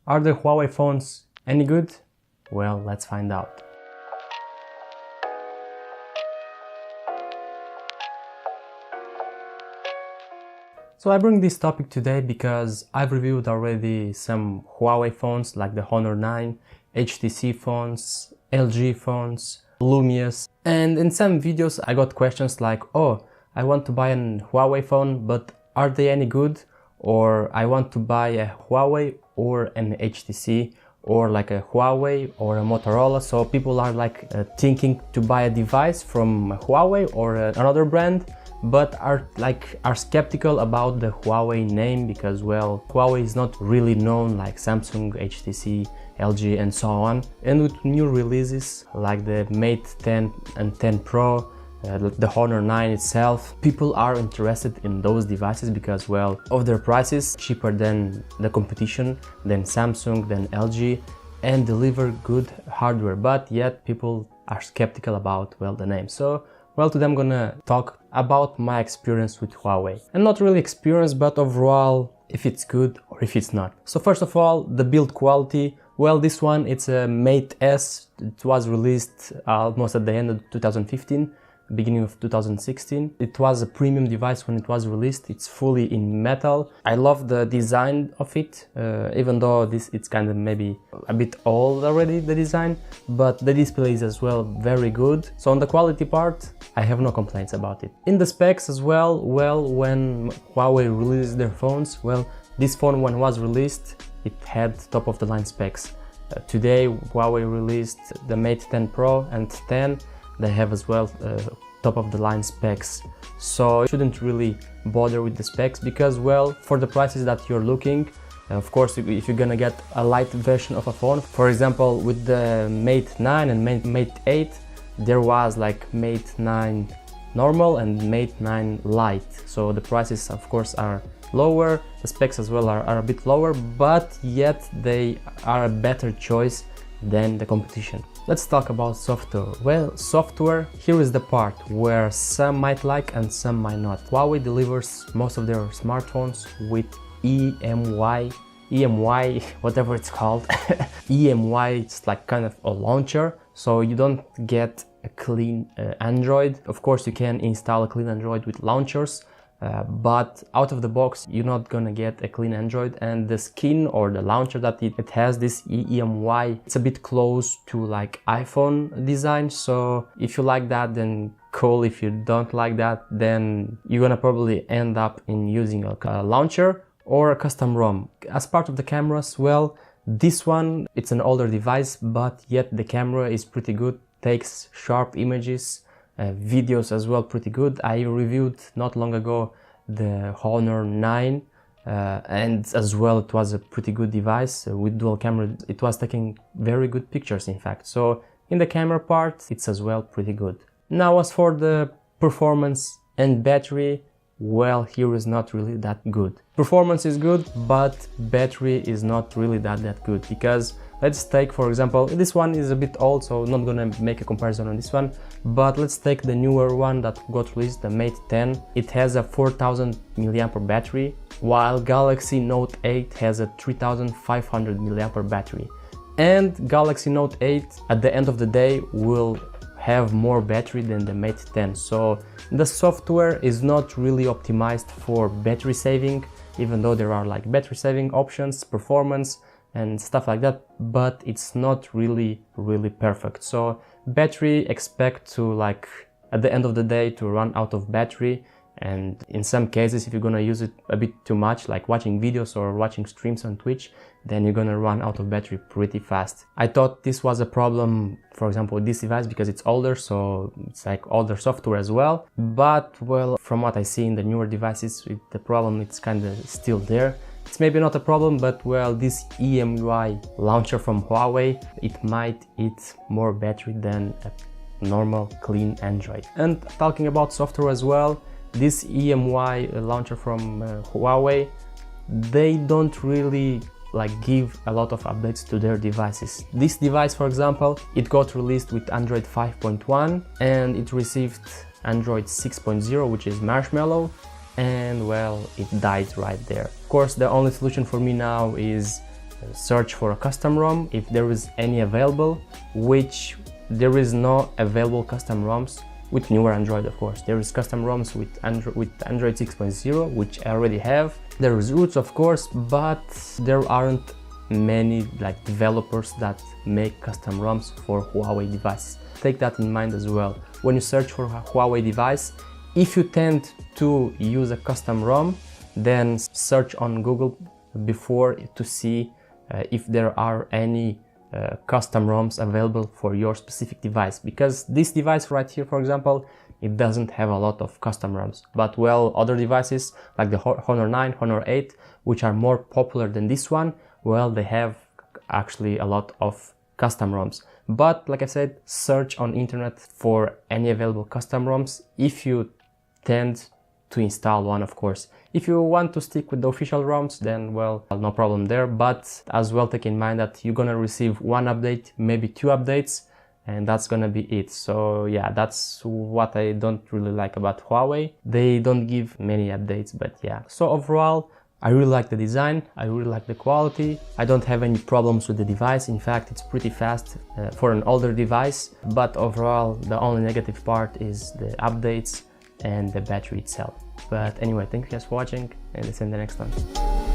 Are the Huawei phones any good? Well, let's find out. So I bring this topic today because I've reviewed already some Huawei phones like the Honor 9, HTC phones, LG phones, Lumias, and in some videos I got questions like, oh, I want to buy a Huawei phone, but are they any good? Or I want to buy a Huawei or an HTC, or like a Huawei or a Motorola. So people are like thinking to buy a device from Huawei or another brand, but are skeptical about the Huawei name because, well, Huawei is not really known like Samsung, HTC, LG and so on. And with new releases like the Mate 10 and 10 Pro, the Honor 9 itself, people are interested in those devices because, well, of their prices, cheaper than the competition, than Samsung, than LG, and deliver good hardware, but yet people are skeptical about, well, the name. So, well, today I'm gonna talk about my experience with Huawei. And not really experience, but overall, if it's good or if it's not. So first of all, the build quality. Well, this one, it's a Mate S. It was released almost at the end of 2015. Beginning of 2016. It was a premium device when it was released. It's fully in metal. I love the design of it, even though it's kind of maybe a bit old already, the design, but the display is as well very good. So on the quality part, I have no complaints about it. In the specs as well, when Huawei released their phones, well, this phone when it was released, it had top of the line specs. Today Huawei released the Mate 10 Pro and 10. They have as well top of the line specs, so you shouldn't really bother with the specs because, well, for the prices that you're looking, of course, if you're gonna get a light version of a phone, for example with the Mate 9 and Mate 8, there was like Mate 9 normal and Mate 9 Lite, so the prices of course are lower, the specs as well are a bit lower, but yet they are a better choice than the competition. Let's talk about software. Well, software, here is the part where some might like and some might not. Huawei delivers most of their smartphones with EMY, whatever it's called. EMY, it's like kind of a launcher, so you don't get a clean Android. Of course, you can install a clean Android with launchers, but out of the box you're not gonna get a clean Android, and the skin or the launcher that it has, this EMY, it's a bit close to like iPhone design. So if you like that, then cool. If you don't like that, then you're gonna probably end up in using a launcher or a custom ROM. As part of the cameras, well, this one, it's an older device, but yet the camera is pretty good, takes sharp images, videos as well pretty good. I reviewed not long ago the Honor 9 and as well it was a pretty good device with dual camera. It was taking very good pictures, in fact. So in the camera part, it's as well pretty good. Now as for the performance and battery, well, here is not really that good. Performance is good, but battery is not really that good, because let's take, for example, this one is a bit old, so I'm not gonna make a comparison on this one, but let's take the newer one that got released, the Mate 10. It has a 4000 mAh battery, while Galaxy Note 8 has a 3500 mAh battery. And Galaxy Note 8 at the end of the day will have more battery than the Mate 10, so the software is not really optimized for battery saving, even though there are like battery saving options, performance and stuff like that, but it's not really perfect. So battery, expect to, like, at the end of the day, to run out of battery, and in some cases if you're gonna use it a bit too much, like watching videos or watching streams on Twitch, then you're gonna run out of battery pretty fast. I thought this was a problem, for example, with this device because it's older, so it's like older software as well, but, well, from what I see in the newer devices, the problem, it's kind of still there. It's maybe not a problem, but, well, this EMUI launcher from Huawei, it might eat more battery than a normal clean Android. And talking about software as well, this EMUI launcher from Huawei, they don't really give a lot of updates to their devices. This device, for example, it got released with Android 5.1 and it received Android 6.0, which is Marshmallow, and, well, it died right there. Of course, the only solution for me now is search for a custom ROM if there is any available, which there is no available custom ROMs with newer Android. Of course there is custom ROMs with Android 6.0, which I already have. There is roots, of course, but there aren't many like developers that make custom ROMs for Huawei devices. Take that in mind as well when you search for a Huawei device. If you tend to use a custom ROM, then search on Google before to see if there are any custom ROMs available for your specific device, because this device right here, for example, it doesn't have a lot of custom ROMs, but well, other devices like the Honor 9, Honor 8, which are more popular than this one, well, they have actually a lot of custom ROMs. But like I said, search on internet for any available custom ROMs if you tend to install one, of course. If you want to stick with the official ROMs, then well, no problem there, but as well take in mind that you're gonna receive one update, maybe 2 updates, and that's gonna be it. So yeah, that's what I don't really like about Huawei. They don't give many updates, but yeah. So overall, I really like the design, I really like the quality. I don't have any problems with the device. In fact, it's pretty fast for an older device, but overall, the only negative part is the updates and the battery itself. But anyway, thank you guys for watching, and see you in the next one.